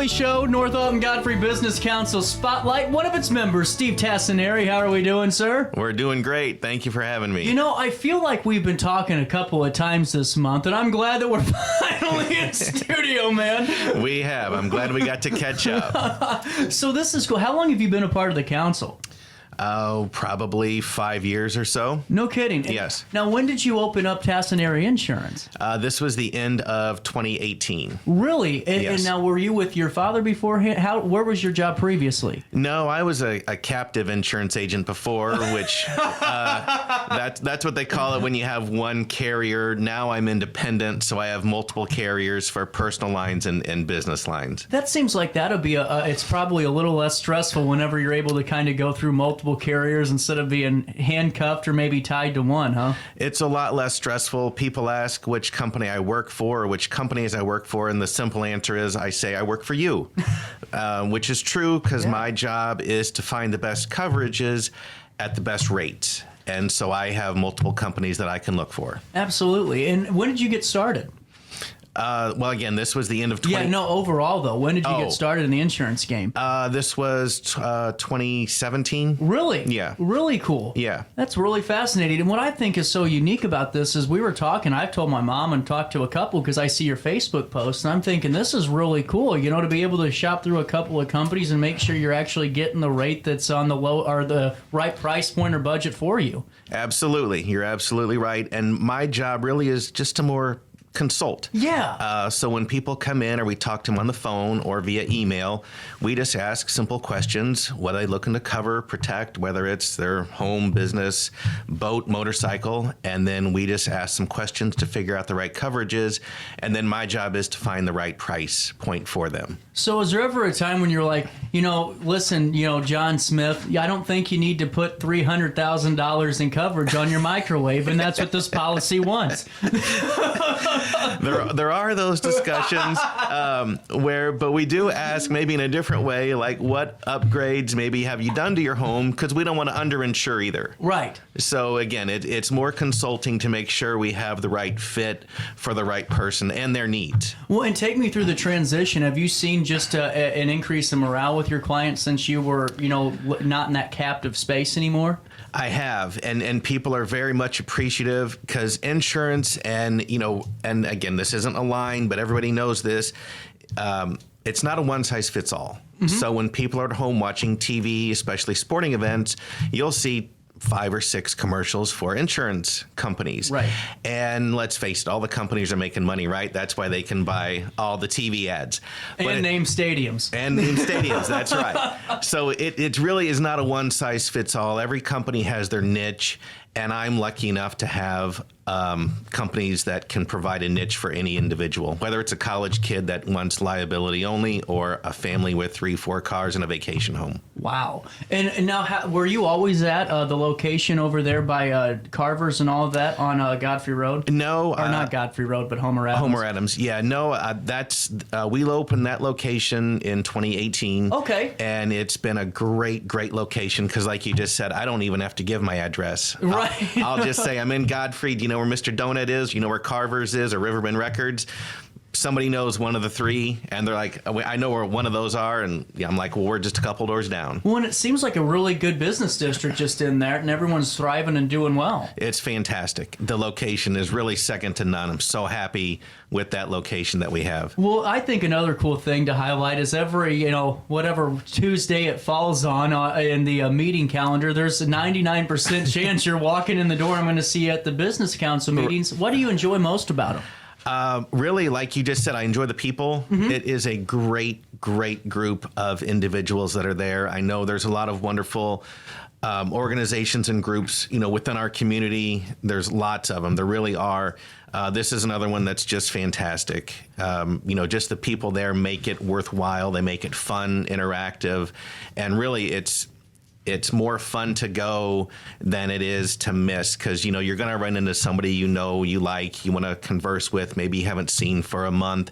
family show, North-Alton Godfrey Business Council Spotlight. One of its members, Steve Tassinari. How are we doing, sir? We're doing great. Thank you for having me. You know, I feel like we've been talking a couple of times this month, and I'm glad that we're finally in studio, man. We have. I'm glad we got to catch up. So this is cool. How long have you been a part of the council? Oh, probably 5 years or so. No kidding. Yes. Now, when did you open up Tassinari Insurance? This was the end of 2018. Really? And, Yes. and now, were you with your father beforehand? Where was your job previously? No, I was a captive insurance agent before, which that's what they call it when you have one carrier. Now I'm independent, so I have multiple carriers for personal lines and business lines. That seems like that'll be it's probably a little less stressful whenever you're able to kind of go through multiple carriers instead of being handcuffed or maybe tied to one, huh? It's a lot less stressful. People ask which company I work for or which companies I work for, and the simple answer is I say I work for you, which is true because my job is to find the best coverages at the best rates. And so I have multiple companies that I can look for. Absolutely. And when did you get started? Well, again, this was the end of 20... Yeah, no, overall, though. When did you get started in the insurance game? This was 2017. Really? Yeah. Really cool. Yeah. That's really fascinating. And what I think is so unique about this is we were talking, I've told my mom and talked to a couple because I see your Facebook posts, and I'm thinking this is really cool, you know, to be able to shop through a couple of companies and make sure you're actually getting the rate that's on the low or the right price point or budget for you. Absolutely. You're absolutely right. And my job really is just to more consult. Yeah. So when people come in or we talk to them on the phone or via email, we just ask simple questions. What are they looking to cover, protect, whether it's their home, business, boat, motorcycle, and then we just ask some questions to figure out the right coverages. And then my job is to find the right price point for them. So is there ever a time when you're like, you know, listen, you know, John Smith, I don't think you need to put $300,000 in coverage on your microwave, and that's what this policy wants. There are those discussions but we do ask maybe in a different way, like what upgrades maybe have you done to your home? Because we don't want to underinsure either. Right. So again, it's more consulting to make sure we have the right fit for the right person and their needs. Well, and take me through the transition. Have you seen just an increase in morale with your clients since you were, you know, not in that captive space anymore? I have, and people are very much appreciative because insurance and, you know, and again, this isn't a line, but everybody knows this. It's not a one-size-fits-all. Mm-hmm. So when people are at home watching TV, especially sporting events, you'll see 5 or 6 commercials for insurance companies. Right. And let's face it, all the companies are making money, right? That's why they can buy all the TV ads. And name stadiums. And name stadiums, that's right. So it really is not a one-size-fits-all. Every company has their niche, and I'm lucky enough to have companies that can provide a niche for any individual, whether it's a college kid that wants liability only or a family with 3-4 cars and a vacation home. Wow. And now, were you always at the location over there by Carver's and all of that on Godfrey Road? No. Or not Godfrey Road, but Homer Adams. Homer Adams. Yeah, no, we opened that location in 2018. Okay. And it's been a great location because like you just said, I don't even have to give my address. Right. I'll just say I'm in Godfrey. Do you know where Mr. Donut is? You know where Carver's is or Riverbend Records? Somebody knows one of the three, and they're like, I know where one of those are, and yeah, I'm like, well, we're just a couple doors down. Well, and it seems like a really good business district just in there, and everyone's thriving and doing well. It's fantastic. The location is really second to none. I'm so happy with that location that we have. Well, I think another cool thing to highlight is every, you know, whatever Tuesday it falls on in the meeting calendar, there's a 99% chance you're walking in the door. I'm going to see you at the business council meetings. What do you enjoy most about them? Really, like you just said, I enjoy the people. Mm-hmm. It is a great group of individuals that are there. I know there's a lot of wonderful organizations and groups, you know, within our community. There's lots of them. There really are. This is another one that's just fantastic. You know, just the people there make it worthwhile. They make it fun, interactive, and really it's it's more fun to go than it is to miss, because you're going to run into somebody you like, you want to converse with, maybe you haven't seen for a month,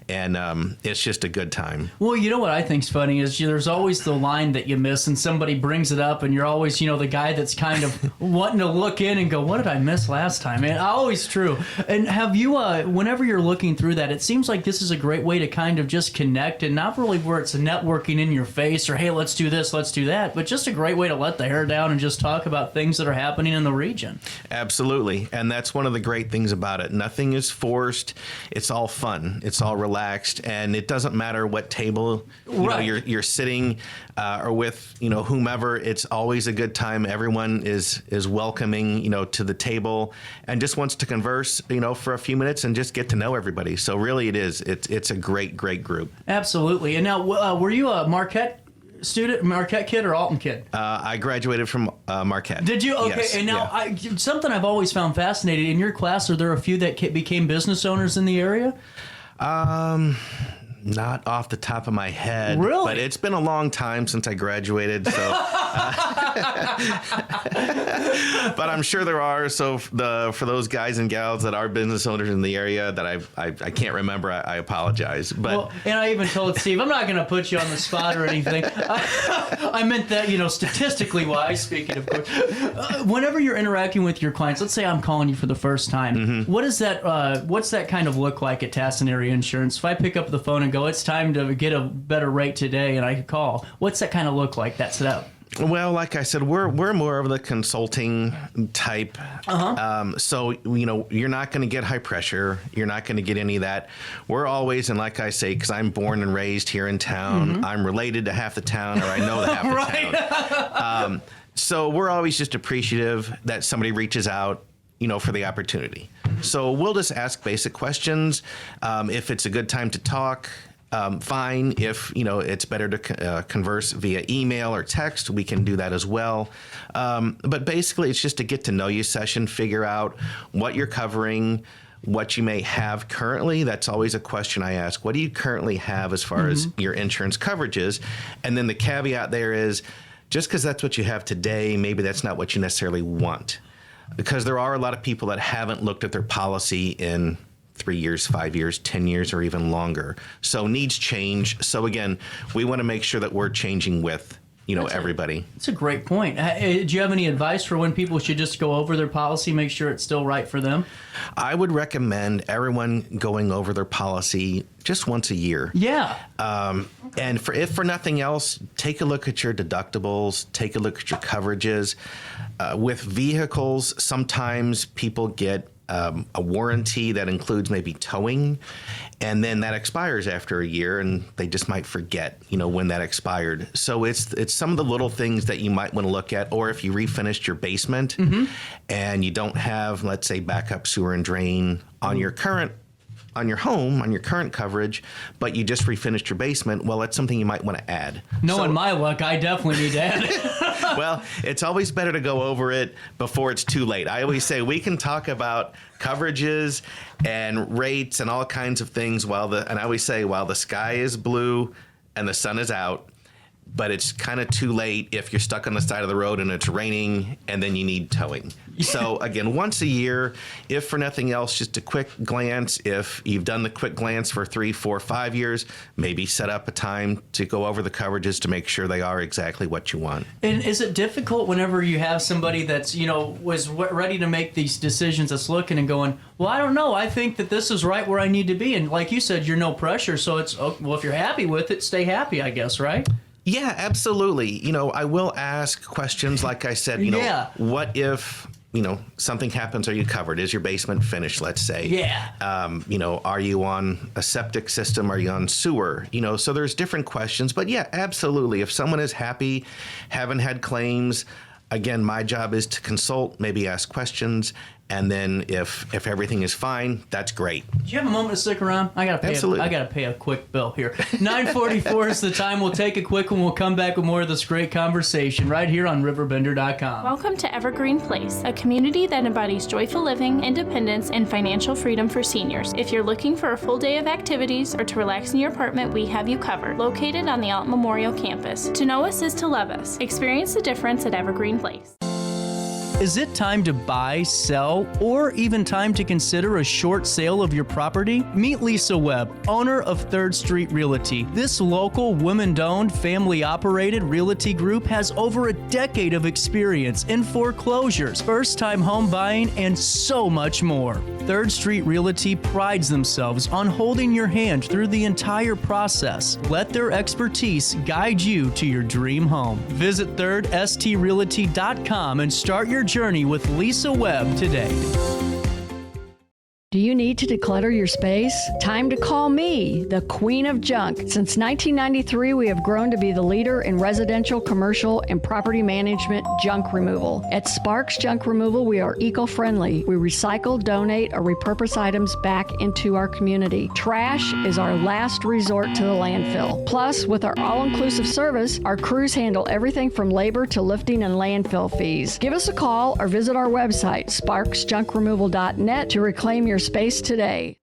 and it's just a good time. Well, you know what I think's funny is there's always the line that you miss, and somebody brings it up, and you're always the guy that's kind of wanting to look in and go, "What did I miss last time?" And always true. And have you, whenever you're looking through that, it seems like this is a great way to kind of just connect, and not really where it's networking in your face or hey, let's do this, let's do that, but just a great way to let the hair down and just talk about things that are happening in the region. Absolutely. And that's one of the great things about it. Nothing is forced. It's all fun. It's all relaxed. And it doesn't matter what table you're sitting or with whomever. It's always a good time. Everyone is welcoming to the table and just wants to converse for a few minutes and just get to know everybody. So really it's a great group. Absolutely. And now were you a Marquette kid or Alton kid? I graduated from Marquette. Did you? Okay. Yes, And now something I've always found fascinating in your class, are there a few that became business owners in the area? Not off the top of my head. Really? But it's been a long time since I graduated, so. But I'm sure there are. So for those guys and gals that are business owners in the area that I can't remember, I apologize. But well, and I even told Steve, I'm not going to put you on the spot or anything. I meant that, statistically wise, speaking of course. Whenever you're interacting with your clients, let's say I'm calling you for the first time. Mm-hmm. What's that kind of look like at Tassinari Insurance? If I pick up the phone and go, it's time to get a better rate today, and I call, what's that kind of look like, that setup? Well, like I said, we're more of the consulting type. Uh-huh. So, you're not going to get high pressure. You're not going to get any of that. We're always, and like I say, because I'm born and raised here in town, mm-hmm. I'm related to half the town, or I know the half the town. So we're always just appreciative that somebody reaches out, for the opportunity. So we'll just ask basic questions. If it's a good time to talk, fine. If it's better to converse via email or text, we can do that as well. But basically, it's just a get to know you session. Figure out what you're covering, what you may have currently. That's always a question I ask. What do you currently have as far mm-hmm. as your insurance coverages? And then the caveat there is, just because that's what you have today, maybe that's not what you necessarily want. Because there are a lot of people that haven't looked at their policy in 3 years, 5 years, 10 years, or even longer. So needs change. So again, we want to make sure that we're changing with, everybody. That's a great point. Do you have any advice for when people should just go over their policy, make sure it's still right for them? I would recommend everyone going over their policy just once a year. Yeah. And if for nothing else, take a look at your deductibles, take a look at your coverages. With vehicles, sometimes people get a warranty that includes maybe towing, and then that expires after a year, and they just might forget, when that expired. So it's some of the little things that you might want to look at, or if you refinished your basement mm-hmm. and you don't have, let's say, backup sewer and drain on your current coverage, but you just refinished your basement, well, that's something you might want to add. Knowing my luck, I definitely need to add it. Well, it's always better to go over it before it's too late. I always say we can talk about coverages and rates and all kinds of things while the sky is blue and the sun is out, but it's kind of too late if you're stuck on the side of the road and it's raining and then you need towing. So again, once a year, if for nothing else, just a quick glance. If you've done the quick glance for 3, 4, 5 years, maybe set up a time to go over the coverages to make sure they are exactly what you want. And is it difficult whenever you have somebody that's, was ready to make these decisions, that's looking and going, well, I don't know, I think that this is right where I need to be. And like you said, you're no pressure. So it's, well, if you're happy with it, stay happy, I guess, right? Yeah, absolutely. I will ask questions like I said, what if, something happens, are you covered? Is your basement finished, let's say? Yeah. Are you on a septic system? Are you on sewer? So there's different questions. But yeah, absolutely. If someone is happy, haven't had claims, again, my job is to consult, maybe ask questions, And then if everything is fine, that's great. Do you have a moment to stick around? I gotta pay a quick bill here. 9:44 is the time. We'll take a quick one. We'll come back with more of this great conversation right here on RiverBender.com. Welcome to Evergreen Place, a community that embodies joyful living, independence, and financial freedom for seniors. If you're looking for a full day of activities or to relax in your apartment, we have you covered. Located on the Alton Memorial campus. To know us is to love us. Experience the difference at Evergreen Place. Is it time to buy, sell, or even time to consider a short sale of your property? Meet Lisa Webb, owner of 3rd Street Realty. This local, women-owned, family-operated realty group has over a decade of experience in foreclosures, first-time home buying, and so much more. 3rd Street Realty prides themselves on holding your hand through the entire process. Let their expertise guide you to your dream home. Visit 3rdstrealty.com and start your journey with Lisa Webb today. Do you need to declutter your space? Time to call me, the Queen of Junk. Since 1993, we have grown to be the leader in residential, commercial, and property management junk removal. At Sparks Junk Removal, we are eco-friendly. We recycle, donate, or repurpose items back into our community. Trash is our last resort to the landfill. Plus, with our all-inclusive service, our crews handle everything from labor to lifting and landfill fees. Give us a call or visit our website, sparksjunkremoval.net, to reclaim your space today.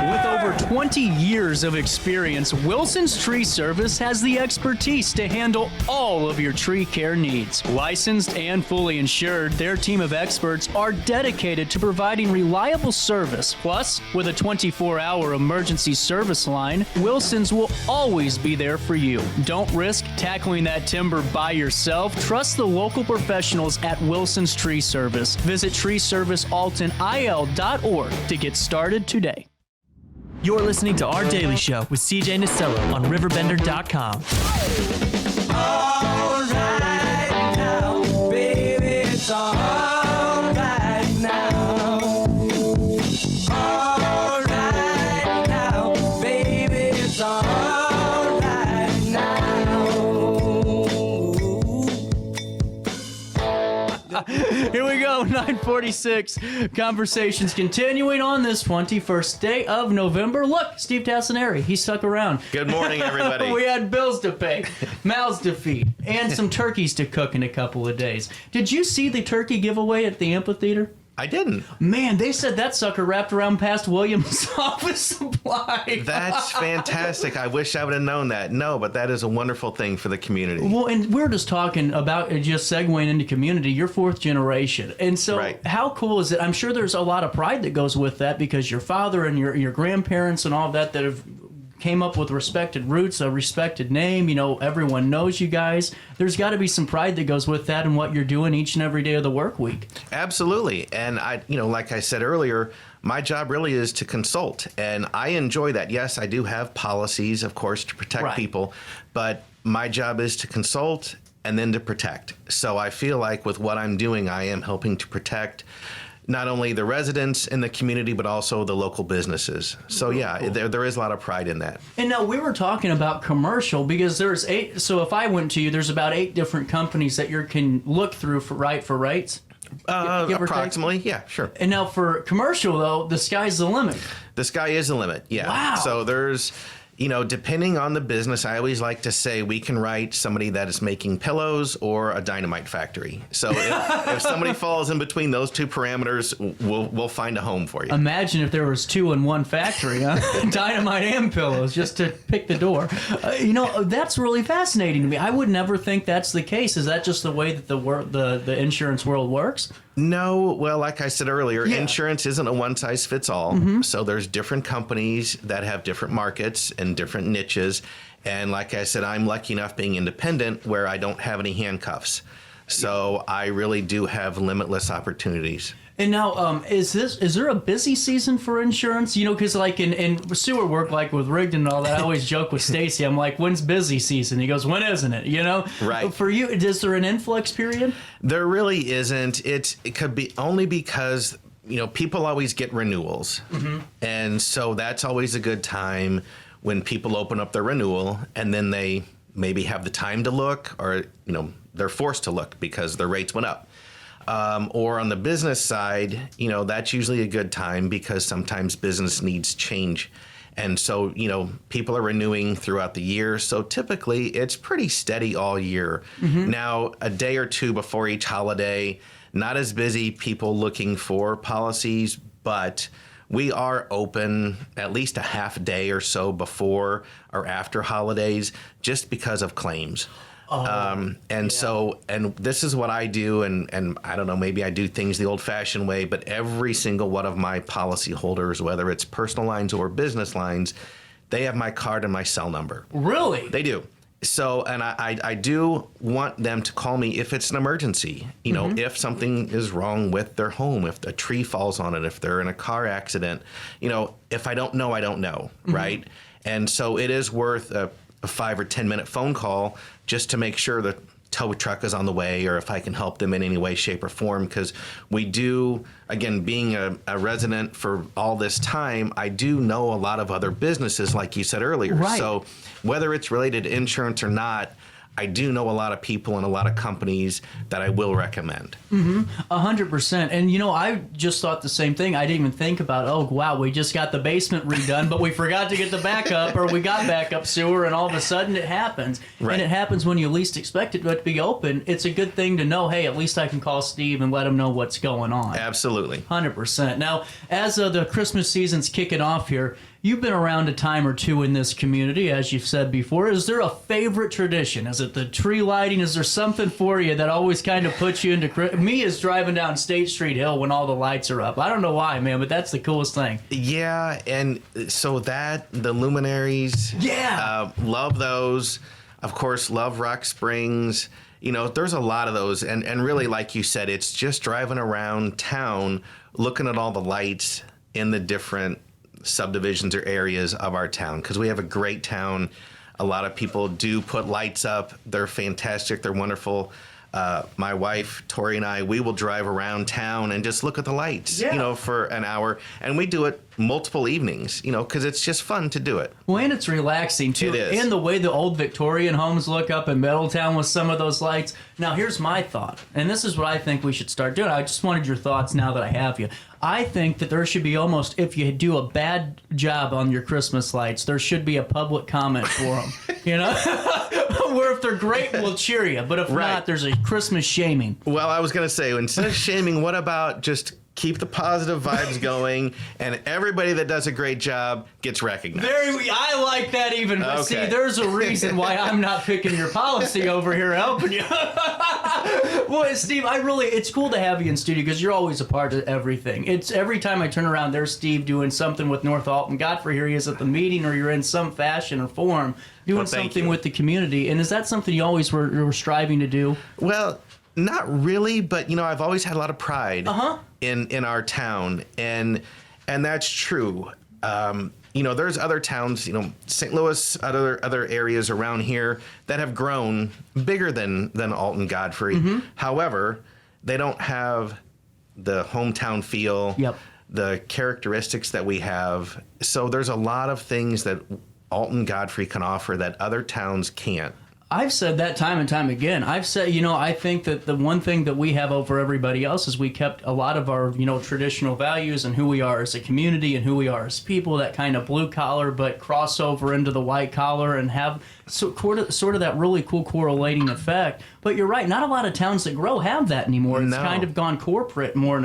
With over 20 years of experience, Wilson's Tree Service has the expertise to handle all of your tree care needs. Licensed and fully insured, their team of experts are dedicated to providing reliable service. Plus, with a 24-hour emergency service line, Wilson's will always be there for you. Don't risk tackling that timber by yourself. Trust the local professionals at Wilson's Tree Service. Visit treeservicealtonil.org to get started today. You're listening to Our Daily Show with CJ Nasello on RiverBender.com. All right now, baby, it's all right now. All right now, baby, it's all right now. Here we go, 9:46. Conversations continuing on this 21st day of November. Look, Steve Tassinari, he stuck around. Good morning, everybody. We had bills to pay, mouths to feed, and some turkeys to cook in a couple of days. Did you see the turkey giveaway at the amphitheater? I didn't. Man, they said that sucker wrapped around past Williams' office supply. That's fantastic. I wish I would have known that. No, but that is a wonderful thing for the community. Well, and we're just talking about just segueing into community. You're 4th generation. And so Right. How cool is it? I'm sure there's a lot of pride that goes with that because your father and your grandparents and all that have came up with respected roots, a respected name. You know, everyone knows you guys. There's got to be some pride that goes with that and what you're doing each and every day of the work week. Absolutely. And like I said earlier, my job really is to consult, and I enjoy that. Yes, I do have policies, of course, to protect Right. people, but my job is to consult and then to protect. So I feel like with what I'm doing, I am helping to protect not only the residents in the community, but also the local businesses. So yeah, there is a lot of pride in that. And now we were talking about commercial because there's 8. So if I went to you, there's about 8 different companies that you can look through for rates. Give or Approximately, yeah, sure. And now for commercial, though, the sky's the limit. The sky is the limit, yeah. Wow. So there's, depending on the business, I always like to say we can write somebody that is making pillows or a dynamite factory. So if somebody falls in between those two parameters, we'll find a home for you. Imagine if there was 2 in one factory, huh? Dynamite and pillows, just to pick the door. That's really fascinating to me. I would never think that's the case. Is that just the way that the insurance world works? No, well, like I said earlier, Yeah. insurance isn't a one-size-fits-all. Mm-hmm. So there's different companies that have different markets and different niches. And like I said, I'm lucky enough being independent where I don't have any handcuffs. So I really do have limitless opportunities. And now, is there a busy season for insurance? Because like in sewer work, like with Rigdon and all that, I always joke with Stacy. I'm like, when's busy season? He goes, when isn't it? Right. For you, is there an influx period? There really isn't. It could be only because, people always get renewals. Mm-hmm. And so that's always a good time when people open up their renewal and then they maybe have the time to look or, they're forced to look because their rates went up. Or on the business side, that's usually a good time because sometimes business needs change. And so, people are renewing throughout the year. So typically it's pretty steady all year. Now, a day or two before each holiday, not as busy, people looking for policies, but we are open at least a half day or so before or after holidays just because of claims. So this is what I do, and I don't know, maybe I do things the old-fashioned way, but every single one of my policyholders, whether it's personal lines or business lines, they have my card and my cell number. Really? They do. So, and I do want them to call me if it's an emergency, if something is wrong with their home, if a tree falls on it, if they're in a car accident, if I don't know, I don't know, right? And so it is worth a 5 or 10 minute phone call just to make sure the tow truck is on the way, or if I can help them in any way, shape, or form. Because we do, again, being a resident for all this time, I do know a lot of other businesses, like you said earlier. Right. So whether it's related to insurance or not, I do know a lot of people and a lot of companies that I will recommend. 100%. And I just thought the same thing. I didn't even think about, oh wow, we just got the basement redone, but we forgot to get the backup, or we got backup sewer, and all of a sudden it happens. Right. And it happens when you least expect it to be open. It's a good thing to know, hey, at least I can call Steve and let him know what's going on. Absolutely. 100%. Now, as the Christmas season's kicking off here, you've been around a time or two in this community, as you've said before. Is there a favorite tradition? Is it the tree lighting? Is there something for you that always kind of puts you into... Me is driving down State Street Hill when all the lights are up. I don't know why, man, but that's the coolest thing. Yeah, and so the luminaries, love those. Of course, love Rock Springs. There's a lot of those. And really, like you said, it's just driving around town, looking at all the lights in the different subdivisions or areas of our town, because we have a great town. A lot of people do put lights up. They're fantastic. They're wonderful. My wife, Tori, and I, we will drive around town and just look at the lights, for an hour. And we do it multiple evenings, because it's just fun to do it. Well, and it's relaxing, too. It is. And the way the old Victorian homes look up in Middletown with some of those lights. Now, here's my thought, and this is what I think we should start doing. I just wanted your thoughts now that I have you. I think that there should be almost, if you do a bad job on your Christmas lights, there should be a public comment for them, where if they're great, we'll cheer you. But if not, there's a Christmas shaming. Well, I was going to say, instead of shaming, what about just keep the positive vibes going, and everybody that does a great job gets recognized? I like that even. But see, there's a reason why I'm not picking your policy over here helping you. Boy, Steve, it's cool to have you in studio because you're always a part of everything. It's every time I turn around, there's Steve doing something with North-Alton Godfrey. Here he is at the meeting, or you're in some fashion or form doing something with the community. And is that something you always were striving to do? Well, not really, but I've always had a lot of pride in our town, and that's true. There's other towns, St. Louis, other areas around here that have grown bigger than Alton Godfrey. However, they don't have the hometown feel, the characteristics that we have. So there's a lot of things that Alton Godfrey can offer that other towns can't. I've said that time and time again. I've said, I think that the one thing that we have over everybody else is we kept a lot of our, traditional values and who we are as a community and who we are as people, that kind of blue collar, but cross over into the white collar and have sort of that really cool correlating effect. But you're right, not a lot of towns that grow have that anymore. It's kind of gone corporate more in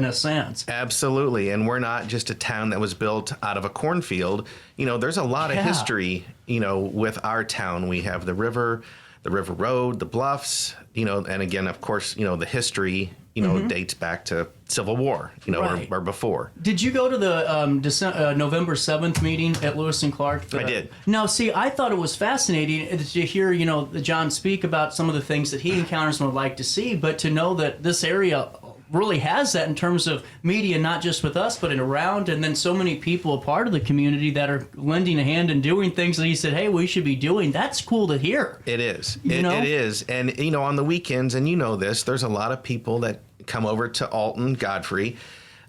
a sense. Absolutely, and we're not just a town that was built out of a cornfield. There's a lot of history, with our town. We have the river road, the bluffs, and again, of course, the history, dates back to Civil War, or before. Did you go to the November 7th meeting at Lewis and Clark? I did. Now, see, I thought it was fascinating to hear, John speak about some of the things that he encounters and would like to see, but to know that this area really has that in terms of media, not just with us, but around, and then so many people a part of the community that are lending a hand and doing things that he said, hey, we should be doing. That's cool to hear. It is. It is. And, on the weekends, and there's a lot of people that come over to Alton Godfrey.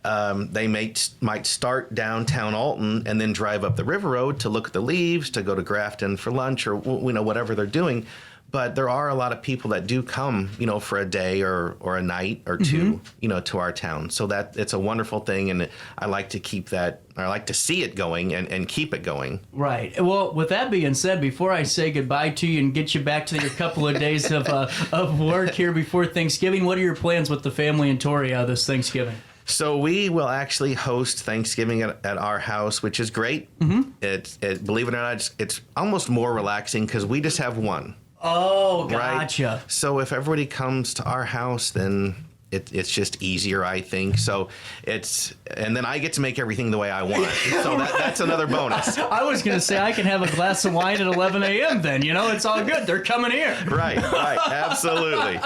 They might start downtown Alton and then drive up the River Road to look at the leaves, to go to Grafton for lunch, or, whatever they're doing. But there are a lot of people that do come, for a day or a night or two, to our town. So that it's a wonderful thing, and I like to keep that. I like to see it going and keep it going. Right. Well, with that being said, before I say goodbye to you and get you back to your couple of days of work here before Thanksgiving, what are your plans with the family and Tori this Thanksgiving? So we will actually host Thanksgiving at our house, which is great. Mm-hmm. Believe it or not, it's almost more relaxing because we just have one. Oh, gotcha. Right? So if everybody comes to our house, then it's just easier, I think. So and then I get to make everything the way I want. So that's another bonus. I was going to say I can have a glass of wine at 11 a.m. then, it's all good. They're coming here. Right, absolutely.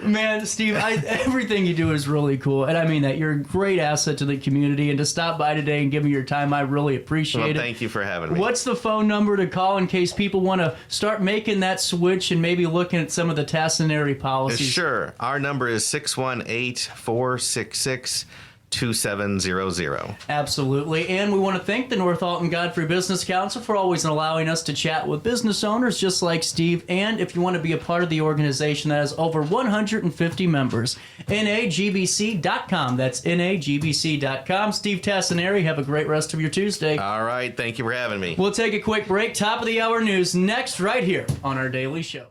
Man, Steve, everything you do is really cool. And I mean that. You're a great asset to the community. And to stop by today and give me your time, I really appreciate it. Thank you for having me. What's the phone number to call in case people want to start making that switch and maybe looking at some of the Tassinari policies? Sure. Our number is 618-466-2700. Absolutely. And we want to thank the North-Alton Godfrey Business Council for always allowing us to chat with business owners just like Steve. And if you want to be a part of the organization that has over 150 members, nagbc.com. That's nagbc.com. Steve Tassinari, have a great rest of your Tuesday. All right. Thank you for having me. We'll take a quick break. Top of the hour news next right here on Our Daily Show.